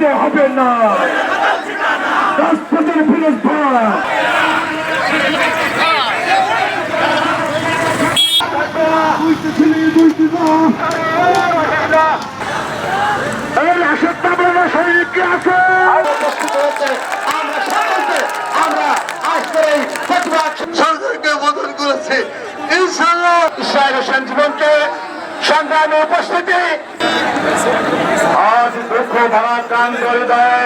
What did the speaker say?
দিতে হবে না। রাজপথের বিরুদ্ধে সরকারকে বদল করেছে ইনশাআল্লাহ। ইসরায়েল হোসেন জীবনকে সংগ্রামে উপস্থিতি আজ দুঃখ ভারাক্রান্ত হৃদয়ে